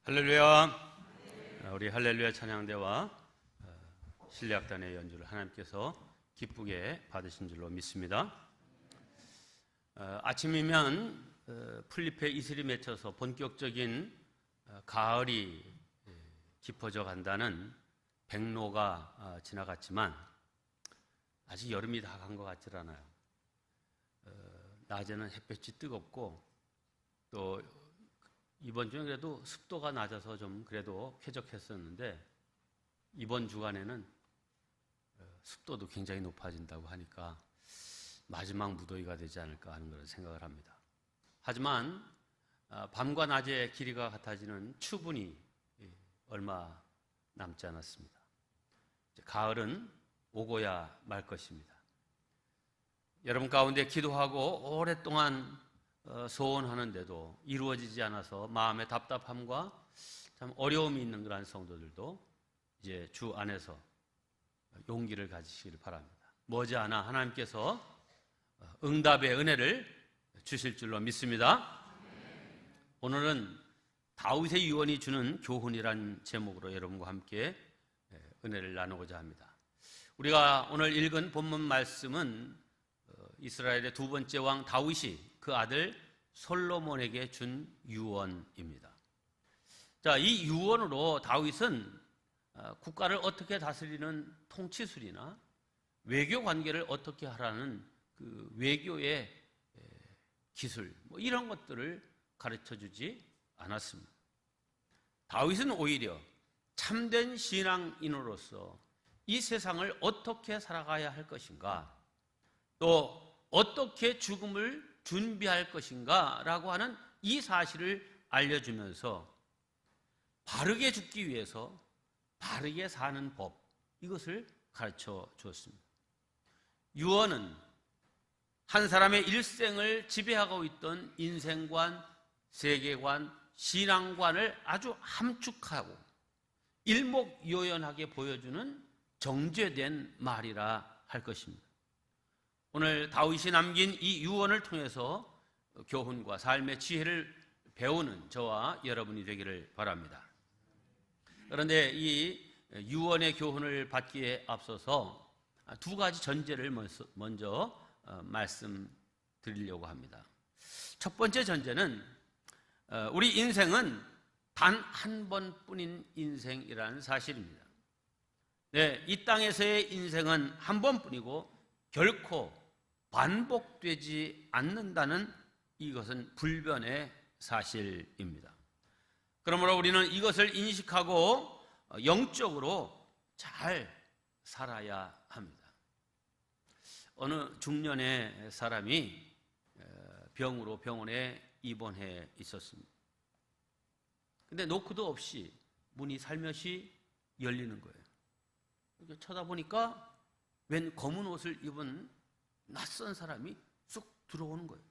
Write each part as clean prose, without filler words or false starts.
할렐루야. 우리 할렐루야 찬양대와 신뢰악단의 연주를 하나님께서 기쁘게 받으신 줄로 믿습니다. 아침이면 풀잎에 이슬이 맺혀서 본격적인 가을이 깊어져 간다는 백로가 지나갔지만 아직 여름이 다 간 것 같질 않아요. 낮에는 햇볕이 뜨겁고 또 이번 주는 그래도 습도가 낮아서 좀 그래도 쾌적했었는데 이번 주간에는 습도도 굉장히 높아진다고 하니까 마지막 무더위가 되지 않을까 하는 그런 생각을 합니다. 하지만 밤과 낮의 길이가 같아지는 추분이 얼마 남지 않았습니다. 가을은 오고야 말 것입니다. 여러분 가운데 기도하고 오랫동안 소원하는데도 이루어지지 않아서 마음의 답답함과 참 어려움이 있는 그런 성도들도 이제 주 안에서 용기를 가지시기를 바랍니다. 머지않아 하나님께서 응답의 은혜를 주실 줄로 믿습니다. 오늘은 다윗의 유언이 주는 교훈이란 제목으로 여러분과 함께 은혜를 나누고자 합니다. 우리가 오늘 읽은 본문 말씀은 이스라엘의 두 번째 왕 다윗이 그 아들 솔로몬에게 준 유언입니다. 자, 이 유언으로 다윗은 국가를 어떻게 다스리는 통치술이나 외교 관계를 어떻게 하라는 그 외교의 기술, 이런 것들을 가르쳐 주지 않았습니다. 다윗은 오히려 참된 신앙인으로서 이 세상을 어떻게 살아가야 할 것인가, 또 어떻게 죽음을 준비할 것인가 라고 하는 이 사실을 알려주면서 바르게 죽기 위해서 바르게 사는 법, 이것을 가르쳐 주었습니다. 유언은 한 사람의 일생을 지배하고 있던 인생관, 세계관, 신앙관을 아주 함축하고 일목요연하게 보여주는 정제된 말이라 할 것입니다. 오늘 다윗이 남긴 이 유언을 통해서 교훈과 삶의 지혜를 배우는 저와 여러분이 되기를 바랍니다. 그런데 이 유언의 교훈을 받기에 앞서서 두 가지 전제를 먼저 말씀드리려고 합니다. 첫 번째 전제는 우리 인생은 단 한 번뿐인 인생이라는 사실입니다. 네, 이 땅에서의 인생은 한 번뿐이고 결코 반복되지 않는다는 이것은 불변의 사실입니다. 그러므로 우리는 이것을 인식하고 영적으로 잘 살아야 합니다. 어느 중년의 사람이 병으로 병원에 입원해 있었습니다. 근데 노크도 없이 문이 살며시 열리는 거예요. 이렇게 쳐다보니까 웬 검은 옷을 입은 낯선 사람이 쑥 들어오는 거예요.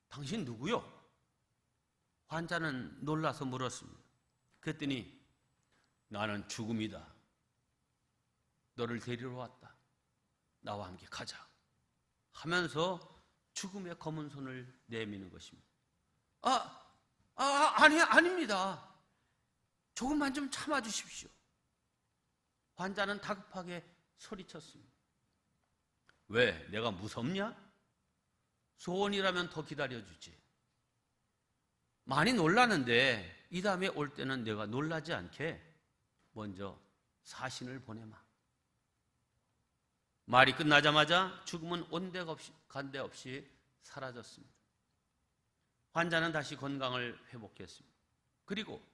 당신 누구요? 환자는 놀라서 물었습니다. 그랬더니 나는 죽음이다. 너를 데리러 왔다. 나와 함께 가자. 하면서 죽음의 검은 손을 내미는 것입니다. 아닙니다. 조금만 좀 참아주십시오. 환자는 다급하게 소리쳤습니다. 왜? 내가 무섭냐? 소원이라면 더 기다려주지. 많이 놀라는데 이 다음에 올 때는 내가 놀라지 않게 먼저 사신을 보내마. 말이 끝나자마자 죽음은 온데간데 없이 사라졌습니다. 환자는 다시 건강을 회복했습니다. 그리고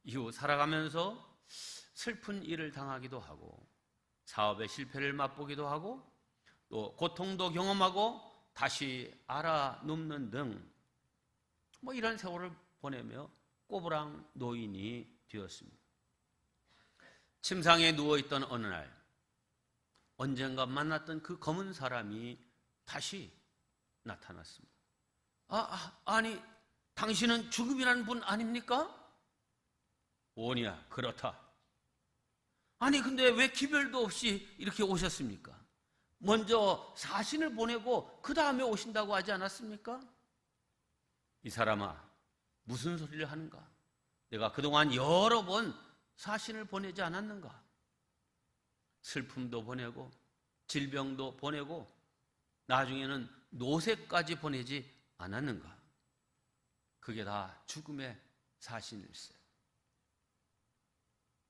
이후 살아가면서 슬픈 일을 당하기도 하고 사업의 실패를 맛보기도 하고 또 고통도 경험하고 다시 알아눕는 등 이런 세월을 보내며 꼬부랑 노인이 되었습니다. 침상에 누워있던 어느 날 언젠가 만났던 그 검은 사람이 다시 나타났습니다. 아니 당신은 죽음이라는 분 아닙니까? 오냐, 그렇다. 아니 근데 왜 기별도 없이 이렇게 오셨습니까? 먼저 사신을 보내고 그 다음에 오신다고 하지 않았습니까? 이 사람아, 무슨 소리를 하는가? 내가 그동안 여러 번 사신을 보내지 않았는가? 슬픔도 보내고 질병도 보내고 나중에는 노쇠까지 보내지 않았는가? 그게 다 죽음의 사신일세.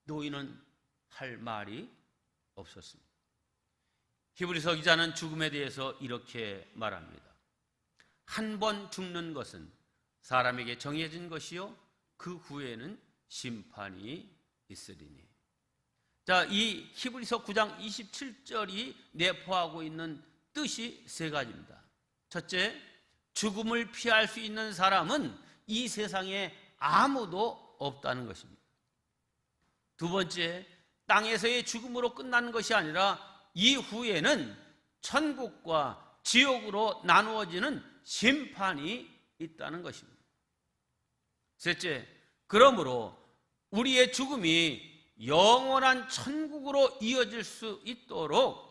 노인은 할 말이 없었습니다. 히브리서 기자는 죽음에 대해서 이렇게 말합니다. 한 번 죽는 것은 사람에게 정해진 것이요 그 후에는 심판이 있으리니. 자, 이 히브리서 9장 27절이 내포하고 있는 뜻이 세 가지입니다. 첫째, 죽음을 피할 수 있는 사람은 이 세상에 아무도 없다는 것입니다. 두 번째, 땅에서의 죽음으로 끝나는 것이 아니라 이후에는 천국과 지옥으로 나누어지는 심판이 있다는 것입니다. 셋째, 그러므로 우리의 죽음이 영원한 천국으로 이어질 수 있도록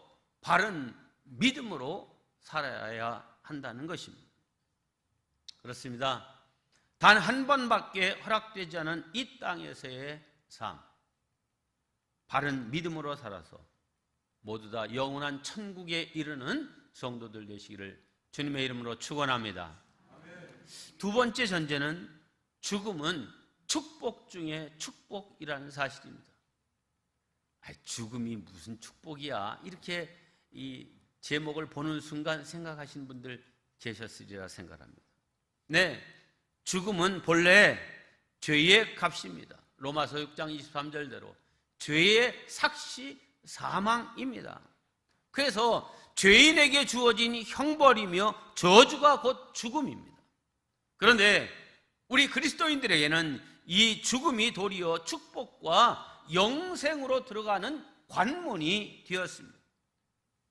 바른 믿음으로 살아야 한다는 것입니다. 그렇습니다. 단 한 번밖에 허락되지 않은 이 땅에서의 삶, 바른 믿음으로 살아서 모두 다 영원한 천국에 이르는 성도들 되시기를 주님의 이름으로 축원합니다. 두 번째 전제는 죽음은 축복 중에 축복이라는 사실입니다. 죽음이 무슨 축복이야? 이렇게 이 제목을 보는 순간 생각하시는 분들 계셨으리라 생각합니다. 네, 죽음은 본래 죄의 값입니다. 로마서 6장 23절대로 죄의 삭시 사망입니다. 그래서 죄인에게 주어진 형벌이며 저주가 곧 죽음입니다. 그런데 우리 그리스도인들에게는 이 죽음이 도리어 축복과 영생으로 들어가는 관문이 되었습니다.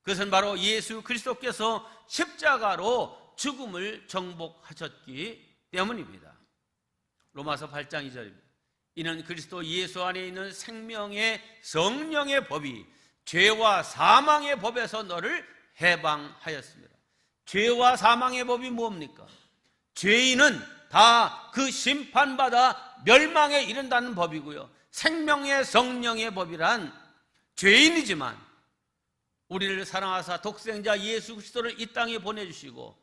그것은 바로 예수 그리스도께서 십자가로 죽음을 정복하셨기 때문입니다. 로마서 8장 2절입니다. 이는 그리스도 예수 안에 있는 생명의 성령의 법이 죄와 사망의 법에서 너를 해방하였습니다. 죄와 사망의 법이 뭡니까? 죄인은 다 그 심판받아 멸망에 이른다는 법이고요, 생명의 성령의 법이란 죄인이지만 우리를 사랑하사 독생자 예수 그리스도를 이 땅에 보내주시고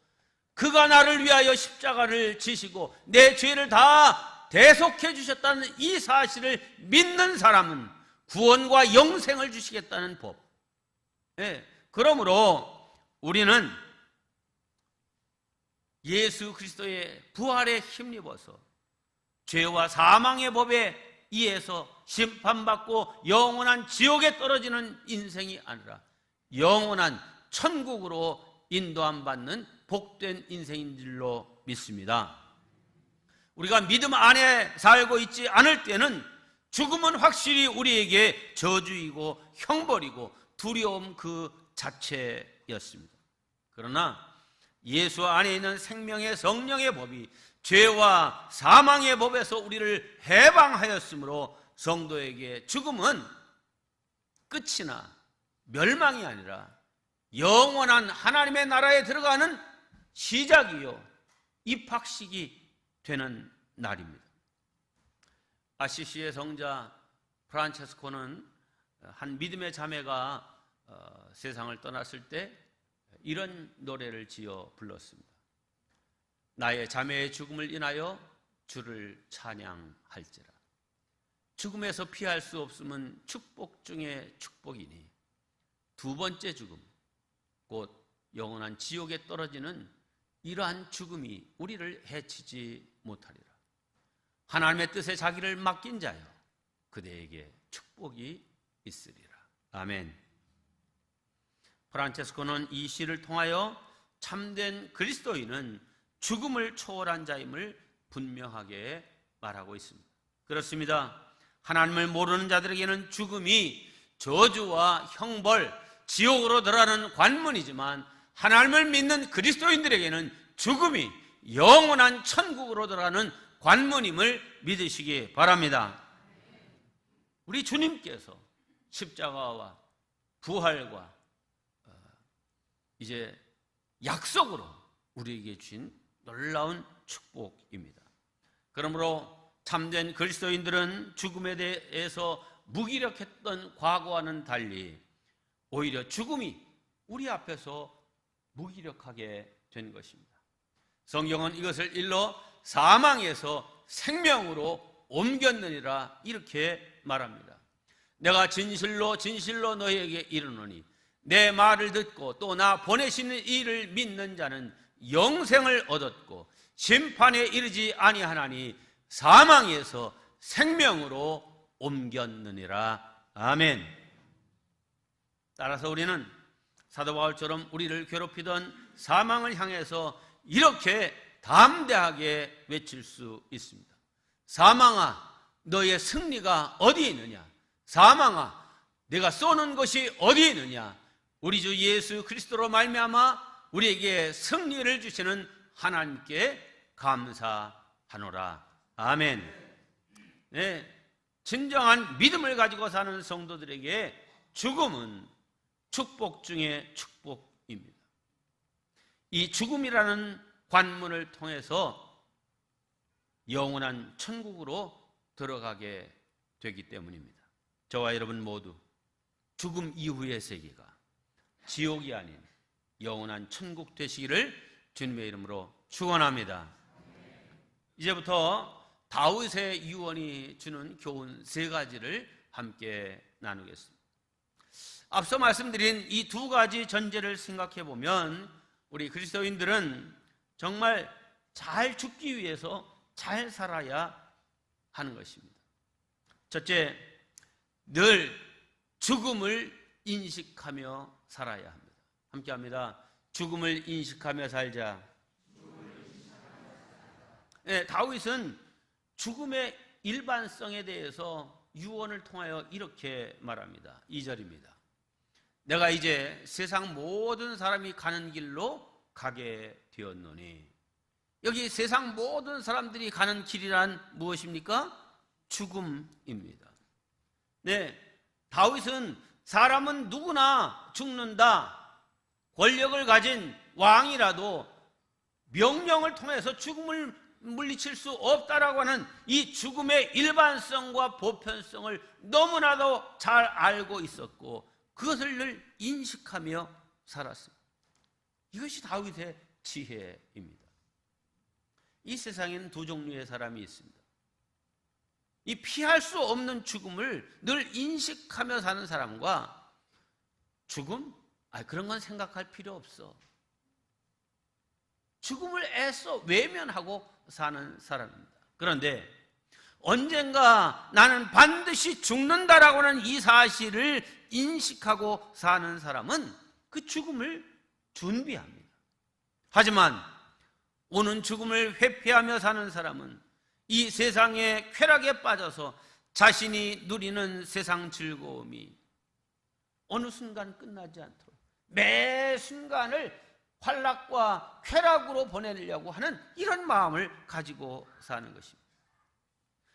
그가 나를 위하여 십자가를 지시고 내 죄를 다 대속해 주셨다는 이 사실을 믿는 사람은 구원과 영생을 주시겠다는 법. 네, 그러므로 우리는 예수 그리스도의 부활에 힘입어서 죄와 사망의 법에 의해서 심판받고 영원한 지옥에 떨어지는 인생이 아니라 영원한 천국으로 인도함 받는 복된 인생인 줄로 믿습니다. 우리가 믿음 안에 살고 있지 않을 때는 죽음은 확실히 우리에게 저주이고 형벌이고 두려움 그 자체였습니다. 그러나 예수 안에 있는 생명의 성령의 법이 죄와 사망의 법에서 우리를 해방하였으므로 성도에게 죽음은 끝이나 멸망이 아니라 영원한 하나님의 나라에 들어가는 시작이요 입학식이 되는 날입니다. 아시시의 성자 프란체스코는 한 믿음의 자매가 세상을 떠났을 때 이런 노래를 지어 불렀습니다. 나의 자매의 죽음을 인하여 주를 찬양할지라. 죽음에서 피할 수 없음은 축복 중에 축복이니 두 번째 죽음, 곧 영원한 지옥에 떨어지는 이러한 죽음이 우리를 해치지 못하리라. 하나님의 뜻에 자기를 맡긴 자여 그대에게 축복이 있으리라. 아멘. 프란체스코는 이 시를 통하여 참된 그리스도인은 죽음을 초월한 자임을 분명하게 말하고 있습니다. 그렇습니다. 하나님을 모르는 자들에게는 죽음이 저주와 형벌, 지옥으로 들어가는 관문이지만 하나님을 믿는 그리스도인들에게는 죽음이 영원한 천국으로 들어가는 관문임을 믿으시기 바랍니다. 우리 주님께서 십자가와 부활과 이제 약속으로 우리에게 주신 놀라운 축복입니다. 그러므로 참된 그리스도인들은 죽음에 대해서 무기력했던 과거와는 달리 오히려 죽음이 우리 앞에서 무기력하게 된 것입니다. 성경은 이것을 일러 사망에서 생명으로 옮겼느니라 이렇게 말합니다. 내가 진실로 진실로 너희에게 이르노니 내 말을 듣고 또 나 보내시는 이를 믿는 자는 영생을 얻었고 심판에 이르지 아니하나니 사망에서 생명으로 옮겼느니라. 아멘. 따라서 우리는 사도 바울처럼 우리를 괴롭히던 사망을 향해서 이렇게 담대하게 외칠 수 있습니다. 사망아, 너의 승리가 어디 있느냐? 사망아, 내가 쏘는 것이 어디 있느냐? 우리 주 예수 그리스도로 말미암아 우리에게 승리를 주시는 하나님께 감사하노라. 아멘. 네, 진정한 믿음을 가지고 사는 성도들에게 죽음은 축복 중에 축복입니다. 이 죽음이라는 관문을 통해서 영원한 천국으로 들어가게 되기 때문입니다. 저와 여러분 모두 죽음 이후의 세계가 지옥이 아닌 영원한 천국 되시기를 주님의 이름으로 축원합니다. 이제부터 다윗의 유언이 주는 교훈 3가지를 함께 나누겠습니다. 앞서 말씀드린 이 2가지 전제를 생각해 보면 우리 그리스도인들은 정말 잘 죽기 위해서 잘 살아야 하는 것입니다. 첫째, 늘 죽음을 인식하며 살아야 합니다. 함께 합니다. 죽음을 인식하며 살자. 네, 다윗은 죽음의 일반성에 대해서 유언을 통하여 이렇게 말합니다. 2절입니다. 내가 이제 세상 모든 사람이 가는 길로 가게 되었노니. 여기 세상 모든 사람들이 가는 길이란 무엇입니까? 죽음입니다. 네, 다윗은 사람은 누구나 죽는다. 권력을 가진 왕이라도 명령을 통해서 죽음을 물리칠 수 없다라고 하는 이 죽음의 일반성과 보편성을 너무나도 잘 알고 있었고 그것을 늘 인식하며 살았습니다. 이것이 다윗의 지혜입니다. 이 세상에는 2 종류의 사람이 있습니다. 이 피할 수 없는 죽음을 늘 인식하며 사는 사람과 죽음? 그런 건 생각할 필요 없어. 죽음을 애써 외면하고 사는 사람입니다. 그런데 언젠가 나는 반드시 죽는다라고 하는 이 사실을 인식하고 사는 사람은 그 죽음을 준비합니다. 하지만 오는 죽음을 회피하며 사는 사람은 이 세상의 쾌락에 빠져서 자신이 누리는 세상 즐거움이 어느 순간 끝나지 않도록 매 순간을 환락과 쾌락으로 보내려고 하는 이런 마음을 가지고 사는 것입니다.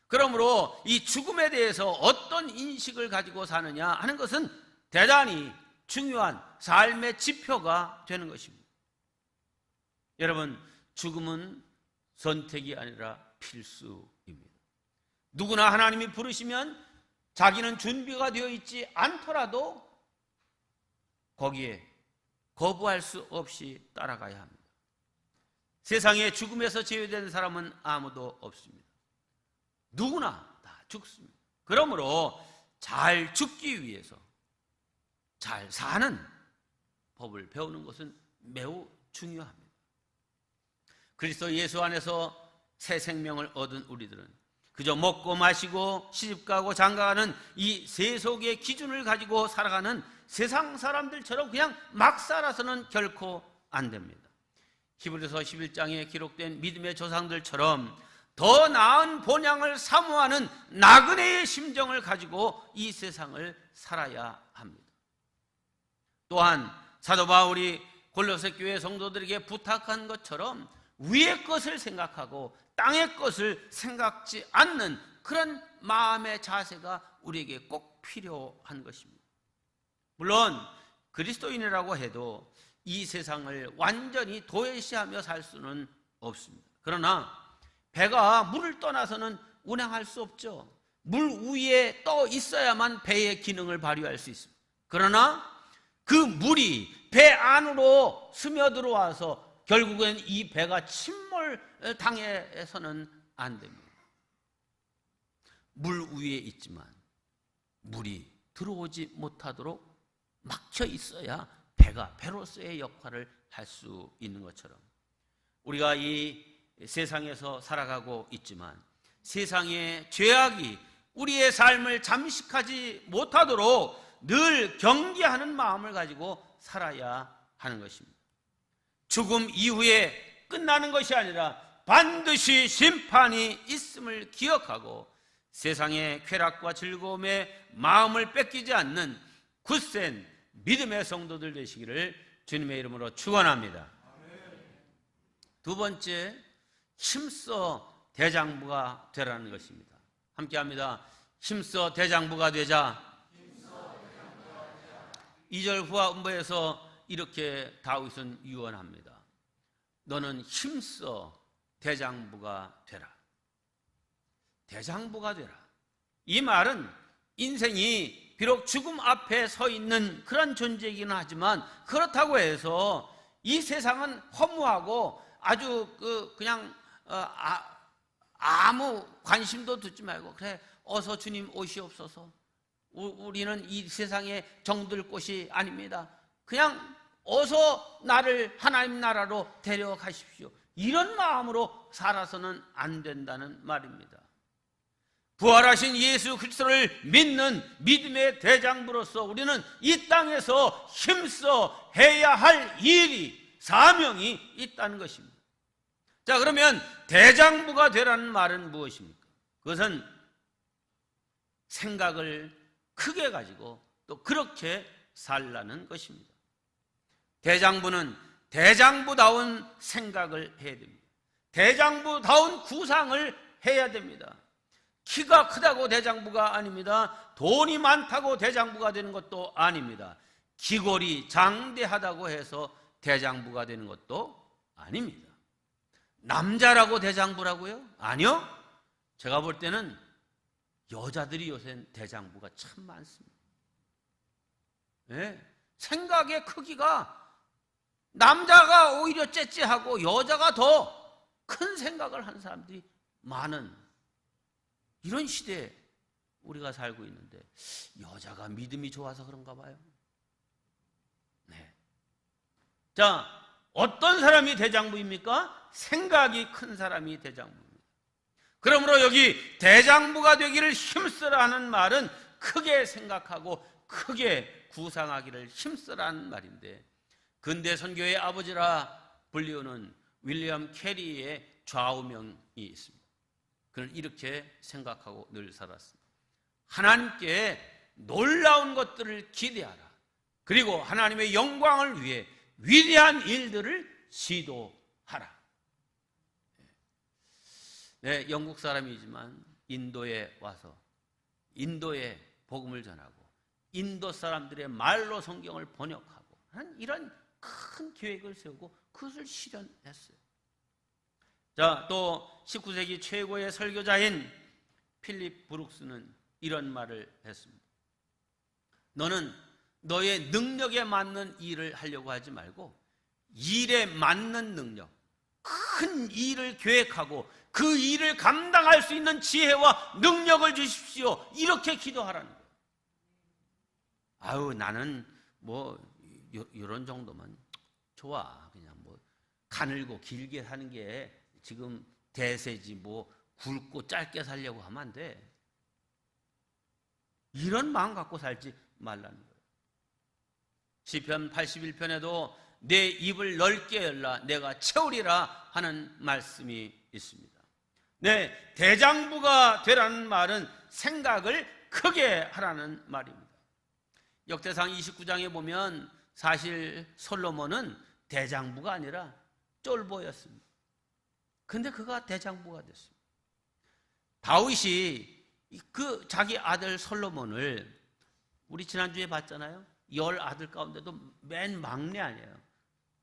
그러므로 이 죽음에 대해서 어떤 인식을 가지고 사느냐 하는 것은 대단히 중요한 삶의 지표가 되는 것입니다. 여러분, 죽음은 선택이 아니라 필수입니다. 누구나 하나님이 부르시면 자기는 준비가 되어 있지 않더라도 거기에 거부할 수 없이 따라가야 합니다. 세상에 죽음에서 제외된 사람은 아무도 없습니다. 누구나 다 죽습니다. 그러므로 잘 죽기 위해서 잘 사는 법을 배우는 것은 매우 중요합니다. 그리스도 예수 안에서 새 생명을 얻은 우리들은 그저 먹고 마시고 시집가고 장가가는 이 세속의 기준을 가지고 살아가는 세상 사람들처럼 그냥 막 살아서는 결코 안 됩니다. 히브리서 11장에 기록된 믿음의 조상들처럼 더 나은 본향을 사모하는 나그네의 심정을 가지고 이 세상을 살아야 합니다. 또한 사도 바울이 골로새 교회 성도들에게 부탁한 것처럼 위의 것을 생각하고 땅의 것을 생각지 않는 그런 마음의 자세가 우리에게 꼭 필요한 것입니다. 물론 그리스도인이라고 해도 이 세상을 완전히 도외시하며 살 수는 없습니다. 그러나 배가 물을 떠나서는 운행할 수 없죠. 물 위에 떠 있어야만 배의 기능을 발휘할 수 있습니다. 그러나 그 물이 배 안으로 스며들어와서 결국엔 이 배가 침몰당해서는 안 됩니다. 물 위에 있지만 물이 들어오지 못하도록 막혀 있어야 배가 배로서의 역할을 할 수 있는 것처럼, 우리가 이 세상에서 살아가고 있지만 세상의 죄악이 우리의 삶을 잠식하지 못하도록 늘 경계하는 마음을 가지고 살아야 하는 것입니다. 죽음 이후에 끝나는 것이 아니라 반드시 심판이 있음을 기억하고 세상의 쾌락과 즐거움에 마음을 뺏기지 않는 굳센 믿음의 성도들 되시기를 주님의 이름으로 축원합니다. 두 번째, 힘써 대장부가 되라는 것입니다. 함께 합니다. 힘써 대장부가 되자. 2절 후반부에서 이렇게 다윗은 유언합니다. 너는 힘써 대장부가 되라. 대장부가 되라. 이 말은 인생이 비록 죽음 앞에 서 있는 그런 존재이기는 하지만, 그렇다고 해서 이 세상은 허무하고 아주 그냥 아무 관심도 두지 말고, 그래 어서 주님 오시옵소서, 우리는 이 세상에 정들 곳이 아닙니다, 그냥 어서 나를 하나님 나라로 데려가십시오, 이런 마음으로 살아서는 안 된다는 말입니다. 부활하신 예수 그리스도를 믿는 믿음의 대장부로서 우리는 이 땅에서 힘써 해야 할 일이, 사명이 있다는 것입니다. 자, 그러면 대장부가 되라는 말은 무엇입니까? 그것은 생각을 크게 가지고 또 그렇게 살라는 것입니다. 대장부는 대장부다운 생각을 해야 됩니다. 대장부다운 구상을 해야 됩니다. 키가 크다고 대장부가 아닙니다. 돈이 많다고 대장부가 되는 것도 아닙니다. 기골이 장대하다고 해서 대장부가 되는 것도 아닙니다. 남자라고 대장부라고요? 아니요. 제가 볼 때는 여자들이 요새 대장부가 참 많습니다. 네? 생각의 크기가 남자가 오히려 째째하고 여자가 더 큰 생각을 하는 사람들이 많은 이런 시대에 우리가 살고 있는데, 여자가 믿음이 좋아서 그런가 봐요. 네. 자, 어떤 사람이 대장부입니까? 생각이 큰 사람이 대장부입니다. 그러므로 여기 대장부가 되기를 힘쓰라 하는 말은 크게 생각하고 크게 구상하기를 힘쓰라는 말인데, 근대 선교의 아버지라 불리우는 윌리엄 캐리의 좌우명이 있습니다. 그는 이렇게 생각하고 늘 살았습니다. 하나님께 놀라운 것들을 기대하라. 그리고 하나님의 영광을 위해 위대한 일들을 시도하라. 네, 영국 사람이지만 인도에 와서 인도에 복음을 전하고 인도 사람들의 말로 성경을 번역하고 하는 이런 큰 계획을 세우고 그것을 실현했어요. 자, 또 19세기 최고의 설교자인 필립 브룩스는 이런 말을 했습니다. 너는 너의 능력에 맞는 일을 하려고 하지 말고 일에 맞는 능력, 큰 일을 계획하고 그 일을 감당할 수 있는 지혜와 능력을 주십시오, 이렇게 기도하라는 거예요. 아유, 나는 뭐 이런 정도면 좋아, 그냥 뭐 가늘고 길게 사는 게 지금 대세지, 뭐 굵고 짧게 살려고 하면 안 돼. 이런 마음 갖고 살지 말라는 거예요. 시편 81편에도 내 입을 넓게 열라 내가 채우리라 하는 말씀이 있습니다. 네, 대장부가 되라는 말은 생각을 크게 하라는 말입니다. 역대상 29장에 보면 사실 솔로몬은 대장부가 아니라 쫄보였습니다. 근데 그가 대장부가 됐습니다. 다윗이 그 자기 아들 솔로몬을 우리 지난주에 봤잖아요. 10 아들 가운데도 맨 막내 아니에요.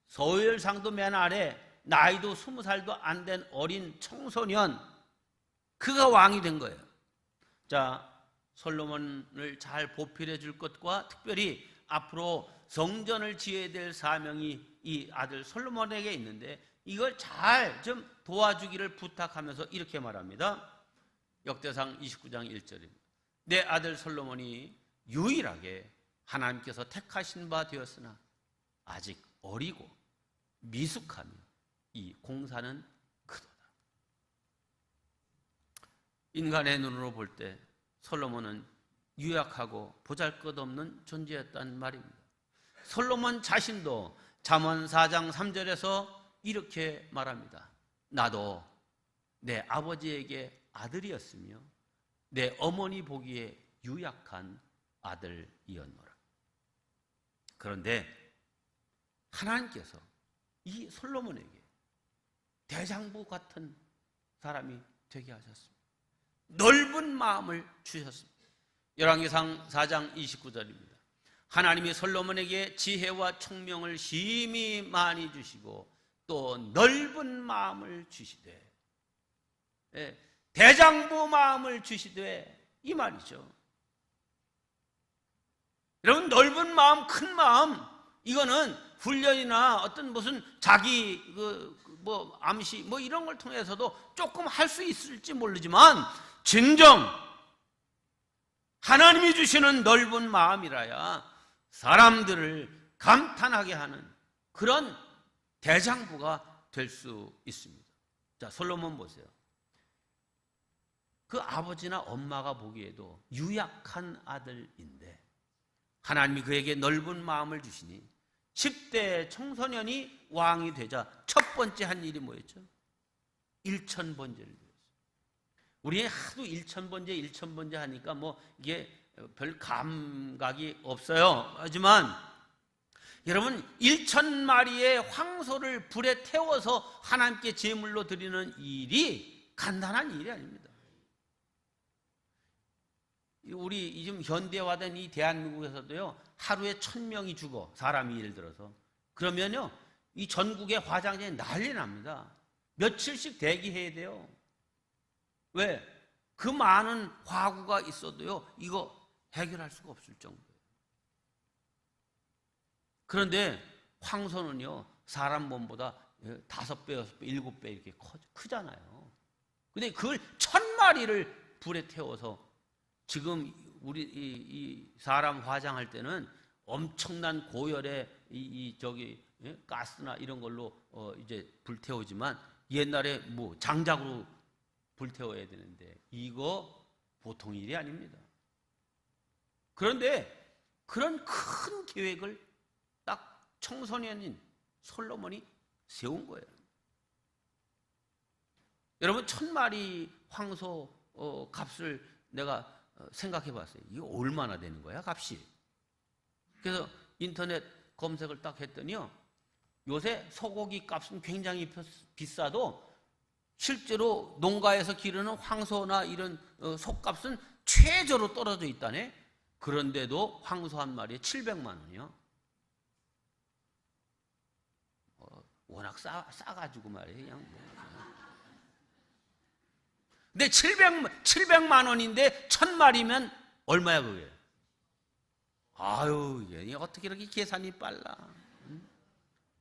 서열상도 맨 아래, 나이도 20살도 안 된 어린 청소년, 그가 왕이 된 거예요. 자, 솔로몬을 잘 보필해 줄 것과 특별히 앞으로 성전을 지어야 될 사명이 이 아들 솔로몬에게 있는데 이걸 잘 좀 도와주기를 부탁하면서 이렇게 말합니다. 역대상 29장 1절입니다. 내 아들 솔로몬이 유일하게 하나님께서 택하신 바 되었으나 아직 어리고 미숙하며 이 공사는 크도다. 인간의 눈으로 볼 때 솔로몬은 유약하고 보잘것없는 존재였단 말입니다. 솔로몬 자신도 잠언 4장 3절에서 이렇게 말합니다. 나도 내 아버지에게 아들이었으며 내 어머니 보기에 유약한 아들이었노라. 그런데 하나님께서 이 솔로몬에게 대장부 같은 사람이 되게 하셨습니다. 넓은 마음을 주셨습니다. 열왕기상 4장 29절입니다. 하나님이 솔로몬에게 지혜와 총명을 심히 많이 주시고 또 넓은 마음을 주시되 대장부 마음을 주시되 이 말이죠. 여러분, 넓은 마음, 큰 마음, 이거는 훈련이나 어떤 무슨 자기 암시 이런 걸 통해서도 조금 할 수 있을지 모르지만 진정 하나님이 주시는 넓은 마음이라야 사람들을 감탄하게 하는 그런 대장부가 될 수 있습니다. 자, 솔로몬 보세요. 그 아버지나 엄마가 보기에도 유약한 아들인데 하나님이 그에게 넓은 마음을 주시니 10대 청소년이 왕이 되자 첫 번째 한 일이 뭐였죠? 일천번제를 드렸어요. 우리 하도 일천번제 하니까 이게 별 감각이 없어요. 하지만 여러분, 1,000마리의 황소를 불에 태워서 하나님께 제물로 드리는 일이 간단한 일이 아닙니다. 우리 지금 현대화된 이 대한민국에서도요, 하루에 1,000명이 죽어, 사람이 예를 들어서. 그러면요, 이 전국의 화장실이 난리 납니다. 며칠씩 대기해야 돼요. 왜? 그 많은 화구가 있어도요, 이거 해결할 수가 없을 정도예요. 그런데 황소는요, 사람 몸보다 5배, 6배, 7배 이렇게 크잖아요. 근데 그걸 1,000마리를 불에 태워서 지금 우리 이 사람 화장할 때는 엄청난 고열의 가스나 이런 걸로 이제 불태우지만 옛날에 장작으로 불태워야 되는데 이거 보통 일이 아닙니다. 그런데 그런 큰 계획을 딱 청소년인 솔로몬이 세운 거예요. 여러분, 1,000마리 황소 값을 내가 생각해 봤어요. 이거 얼마나 되는 거야, 값이? 그래서 인터넷 검색을 딱 했더니요, 요새 소고기 값은 굉장히 비싸도 실제로 농가에서 기르는 황소나 이런 소값은 최저로 떨어져 있다네. 그런데도 황소 한 마리에 700만 원이요. 워낙 싸가지고 말이에요. 그냥 근데 700만 원인데 1,000마리면 얼마야 그게? 아유, 이게 어떻게 이렇게 계산이 빨라?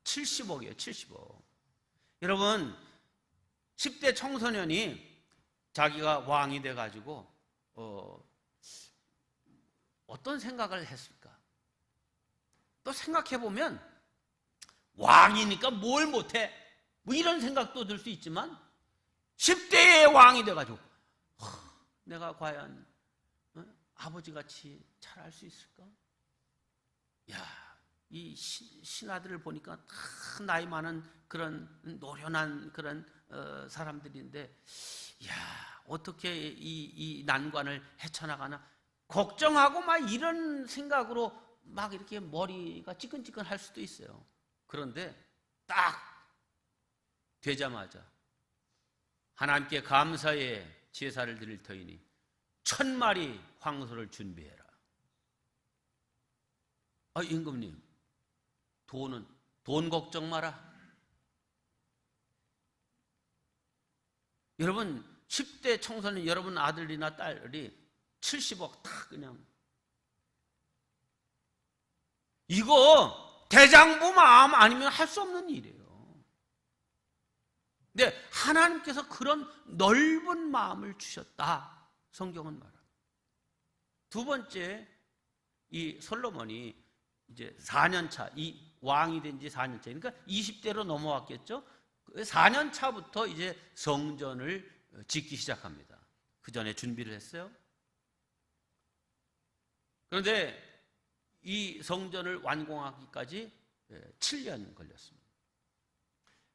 70억이에요, 70억. 여러분, 10대 청소년이 자기가 왕이 돼가지고 어떤 생각을 했을까? 또 생각해보면 왕이니까 뭘 못해? 이런 생각도 들 수 있지만 10대의 왕이 돼가지고 내가 과연 아버지같이 잘할 수 있을까? 야, 이 신하들을 보니까 다 나이 많은 그런 노련한 그런 사람들인데, 야, 어떻게 이 난관을 헤쳐나가나 걱정하고 막 이런 생각으로 막 이렇게 머리가 찌끈찌끈할 수도 있어요. 그런데 딱 되자마자 하나님께 감사의 제사를 드릴 터이니 1,000마리 황소를 준비해라. 임금님, 돈 걱정 마라. 여러분, 10대 청소년 여러분 아들이나 딸이 70억 다 그냥. 이거 대장부 마음 아니면 할 수 없는 일이에요. 근데 하나님께서 그런 넓은 마음을 주셨다, 성경은 말합니다. 두 번째, 이 솔로몬이 이제 4년 차, 이 왕이 된 지 4년 차, 그러니까 20대로 넘어왔겠죠. 4년 차부터 이제 성전을 짓기 시작합니다. 그 전에 준비를 했어요. 그런데 이 성전을 완공하기까지 7년 걸렸습니다.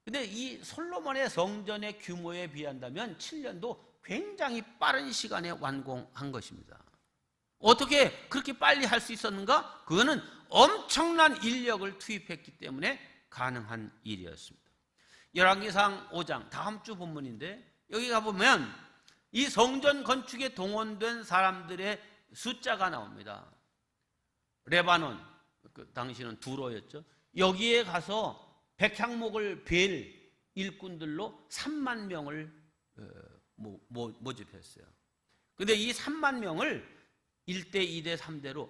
근데 이 솔로몬의 성전의 규모에 비한다면 7년도 굉장히 빠른 시간에 완공한 것입니다. 어떻게 그렇게 빨리 할 수 있었는가? 그거는 엄청난 인력을 투입했기 때문에 가능한 일이었습니다. 열왕기상 5장 다음 주 본문인데, 여기 가보면 이 성전 건축에 동원된 사람들의 숫자가 나옵니다. 레바논, 그 당시는 두로였죠. 여기에 가서 백향목을 벨 일꾼들로 3만 명을 모집했어요. 근데 이 3만 명을 1대, 2대, 3대로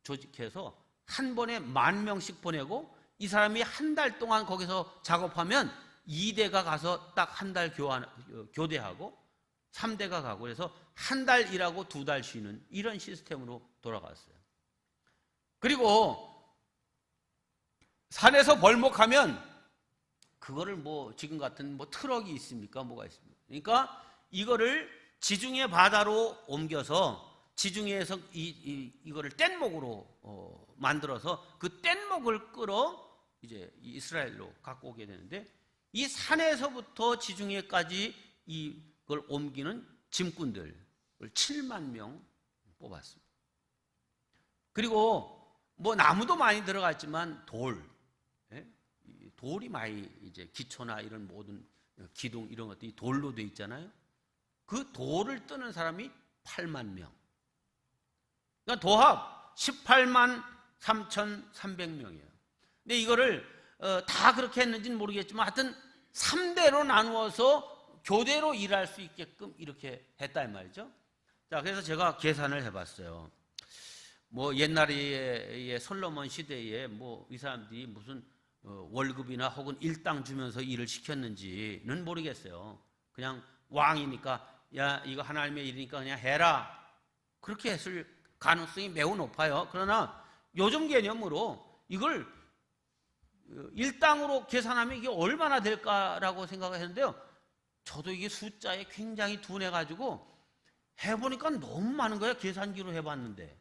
조직해서 한 번에 10,000명씩 보내고, 이 사람이 한 달 동안 거기서 작업하면 2대가 가서 딱 한 달 교대하고 3대가 가고, 그래서 한 달 일하고 2달 쉬는 이런 시스템으로 돌아갔어요. 그리고 산에서 벌목하면 그거를 뭐 지금 같은 뭐 트럭이 있습니까? 뭐가 있습니까? 그러니까 이거를 지중해 바다로 옮겨서 지중해에서 이거를 뗏목으로 만들어서 그 뗏목을 끌어 이제 이스라엘로 갖고 오게 되는데, 이 산에서부터 지중해까지 이걸 옮기는 짐꾼들을 7만 명 뽑았습니다. 그리고 뭐 나무도 많이 들어갔지만 돌이 많이 이제 기초나 이런 모든 기둥 이런 것들이 돌로 돼 있잖아요. 그 돌을 뜨는 사람이 8만 명. 그러니까 도합 18만 3,300명이에요. 근데 이거를 다 그렇게 했는지는 모르겠지만 하여튼 3대로 나누어서 교대로 일할 수 있게끔 이렇게 했다 이 말이죠. 자, 그래서 제가 계산을 해봤어요. 뭐 옛날에 솔로몬 시대에 뭐 이 사람들이 무슨 월급이나 혹은 일당 주면서 일을 시켰는지는 모르겠어요. 그냥 왕이니까 야 이거 하나님의 일이니까 그냥 해라, 그렇게 했을 가능성이 매우 높아요. 그러나 요즘 개념으로 이걸 일당으로 계산하면 이게 얼마나 될까라고 생각을 했는데요. 저도 이게 숫자에 굉장히 둔해가지고 해보니까 너무 많은 거예요. 계산기로 해봤는데.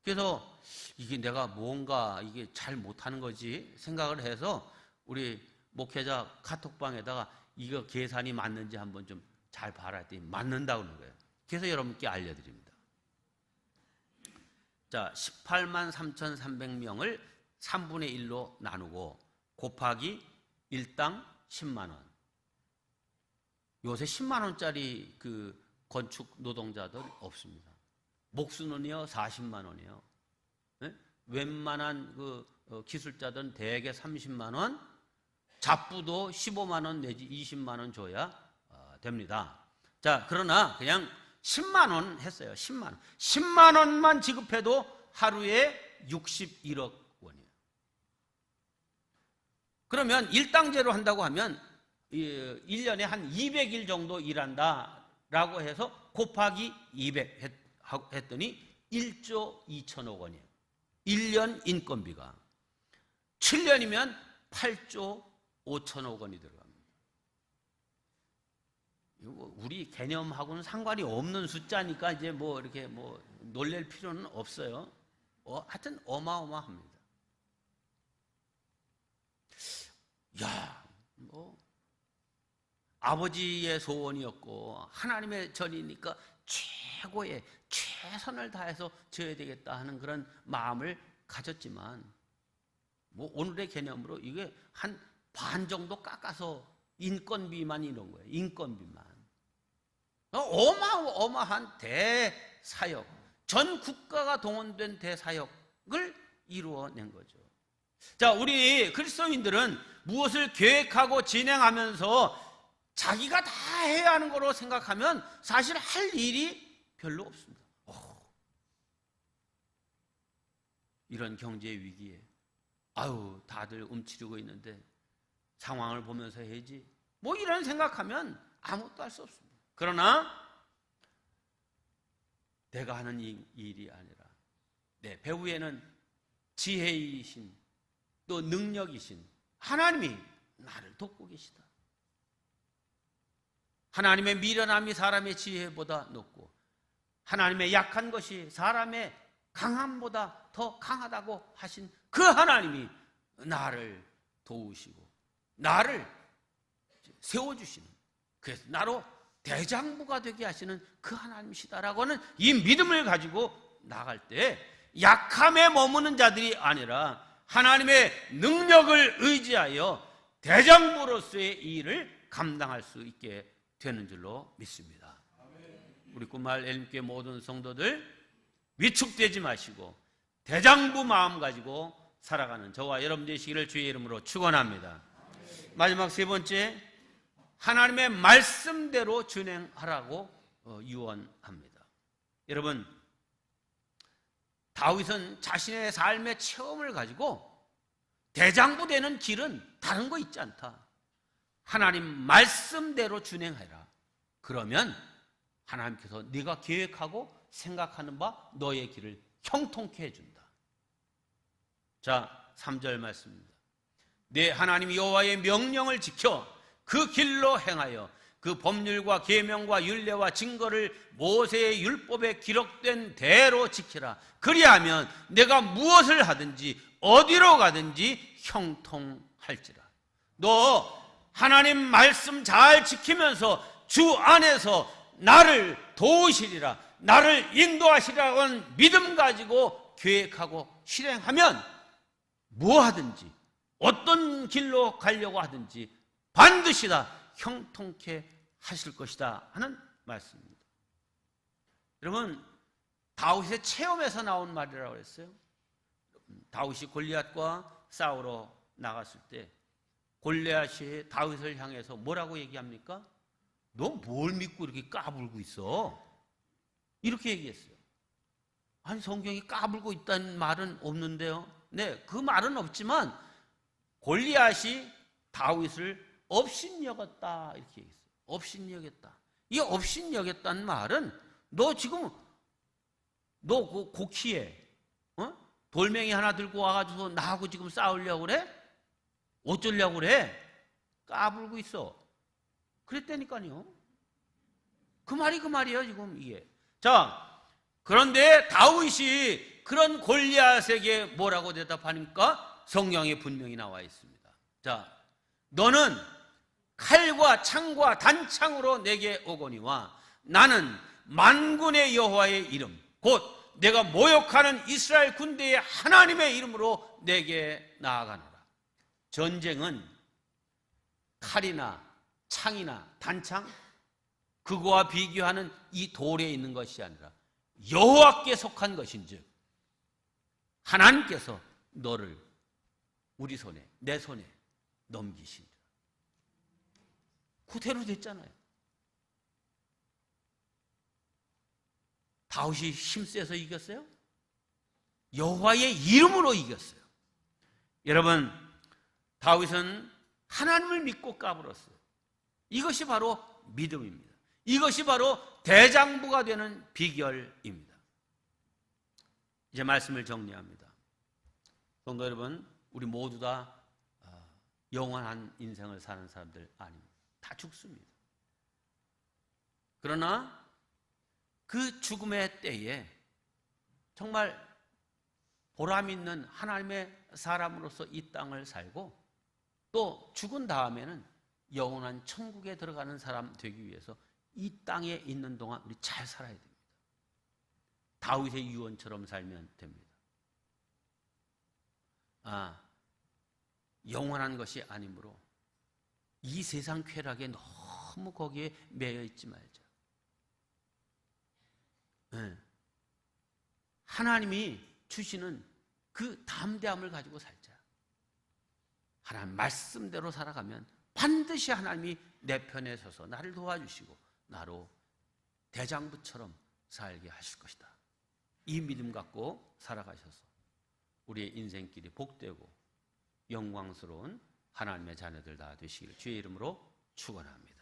그래서 이게 내가 뭔가 이게 잘 못하는 거지 생각을 해서 우리 목회자 카톡방에다가 이거 계산이 맞는지 한번 좀 잘 봐라 했더니 맞는다고 그러는 거예요. 그래서 여러분께 알려드립니다. 자, 18만 3,300명을 3분의 1로 나누고 곱하기 일당 10만 원. 요새 10만 원짜리 그 건축 노동자들 없습니다. 목수는요 40만 원이에요. 네? 웬만한 그 기술자들은 대개 30만 원, 잡부도 15만 원 내지 20만 원 줘야 됩니다. 자, 그러나 그냥 10만 원 했어요. 10만 원. 10만 원만 지급해도 하루에 61억 원이에요. 그러면 일당제로 한다고 하면 1년에 한 200일 정도 일한다라고 해서 곱하기 200 했더니 1조 2천억 원이에요. 1년 인건비가. 7년이면 8조 5천억 원이 들어갑니다. 우리 개념하고는 상관이 없는 숫자니까 이제 뭐 이렇게 뭐 놀랄 필요는 없어요. 하여튼 어마어마합니다. 야, 뭐 아버지의 소원이었고 하나님의 전이니까 최고의 최선을 다해서 지어야 되겠다 하는 그런 마음을 가졌지만, 뭐 오늘의 개념으로 이게 한 반 정도 깎아서 인건비만 이런 거예요. 인건비만. 어마어마한 대사역, 전 국가가 동원된 대사역을 이루어낸 거죠. 자, 우리 그리스도인들은 무엇을 계획하고 진행하면서 자기가 다 해야 하는 거로 생각하면 사실 할 일이 별로 없습니다. 이런 경제 위기에 다들 움츠리고 있는데 상황을 보면서 해야지, 뭐 이런 생각하면 아무것도 할 수 없습니다. 그러나 내가 하는 일이 아니라 내 배후에는 지혜이신 또 능력이신 하나님이 나를 돕고 계시다. 하나님의 미련함이 사람의 지혜보다 높고 하나님의 약한 것이 사람의 강함보다 더 강하다고 하신 그 하나님이 나를 도우시고 나를 세워주시는, 그래서 나로 대장부가 되게 하시는 그 하나님이시다라고 하는 이 믿음을 가지고 나갈 때 약함에 머무는 자들이 아니라 하나님의 능력을 의지하여 대장부로서의 일을 감당할 수 있게 되는 줄로 믿습니다. 우리 꿈말 엘림교회 모든 성도들 위축되지 마시고 대장부 마음 가지고 살아가는 저와 여러분 되시기를 주의 이름으로 축원합니다. 마지막 세 번째, 하나님의 말씀대로 준행하라고 유언합니다. 여러분, 다윗은 자신의 삶의 체험을 가지고 대장부 되는 길은 다른 거 있지 않다. 하나님 말씀대로 준행해라. 그러면 하나님께서 네가 계획하고 생각하는 바 너의 길을 형통케 해준다. 자, 3절 말씀입니다. 내 하나님 여호와의 명령을 지켜 그 길로 행하여 그 법률과 계명과 율례와 증거를 모세의 율법에 기록된 대로 지키라. 그리하면 내가 무엇을 하든지 어디로 가든지 형통할지라. 너 하나님 말씀 잘 지키면서 주 안에서 나를 도우시리라, 나를 인도하시리라고 하는 믿음 가지고 계획하고 실행하면 뭐 하든지 어떤 길로 가려고 하든지 반드시 다 형통케 하실 것이다 하는 말씀입니다. 여러분, 다윗의 체험에서 나온 말이라고 했어요. 다윗이 골리앗과 싸우러 나갔을 때 골리앗이 다윗을 향해서 뭐라고 얘기합니까? 너 뭘 믿고 이렇게 까불고 있어? 이렇게 얘기했어요. 아니, 성경이 까불고 있다는 말은 없는데요. 네, 그 말은 없지만 골리앗이 다윗을 업신여겼다 이렇게 얘기했어요. 업신여겼다. 이 업신여겼다는 말은 너 지금 너 고키에 돌멩이 하나 들고 와가지고 나하고 지금 싸우려고 그래? 어쩌려고 그래? 까불고 있어. 그랬다니까요. 그 말이에요 지금 이게. 자, 그런데 다윗이 그런 골리앗에게 뭐라고 대답하니까 성경에 분명히 나와 있습니다. 자, 너는 칼과 창과 단창으로 내게 오거니와 나는 만군의 여호와의 이름 곧 내가 모욕하는 이스라엘 군대의 하나님의 이름으로 내게 나아가노라. 전쟁은 칼이나 창이나 단창 그거와 비교하는 이 돌에 있는 것이 아니라 여호와께 속한 것인즉 하나님께서 너를 우리 손에 내 손에 넘기시리라. 그대로 됐잖아요. 다윗이 힘세서 이겼어요? 여호와의 이름으로 이겼어요. 여러분, 다윗은 하나님을 믿고 까불었어요. 이것이 바로 믿음입니다. 이것이 바로 대장부가 되는 비결입니다. 이제 말씀을 정리합니다. 성도 여러분, 우리 모두 다 영원한 인생을 사는 사람들 아닙니다. 다 죽습니다. 그러나 그 죽음의 때에 정말 보람 있는 하나님의 사람으로서 이 땅을 살고 또 죽은 다음에는 영원한 천국에 들어가는 사람 되기 위해서 이 땅에 있는 동안 우리 잘 살아야 됩니다. 다윗의 유언처럼 살면 됩니다. 영원한 것이 아니므로 이 세상 쾌락에 너무 거기에 매여 있지 말자. 하나님이 주시는 그 담대함을 가지고 살자. 하나님 말씀대로 살아가면 반드시 하나님이 내 편에 서서 나를 도와주시고 나로 대장부처럼 살게 하실 것이다. 이 믿음 갖고 살아가셔서 우리의 인생길이 복되고 영광스러운 하나님의 자녀들 다 되시기를 주의 이름으로 축원합니다.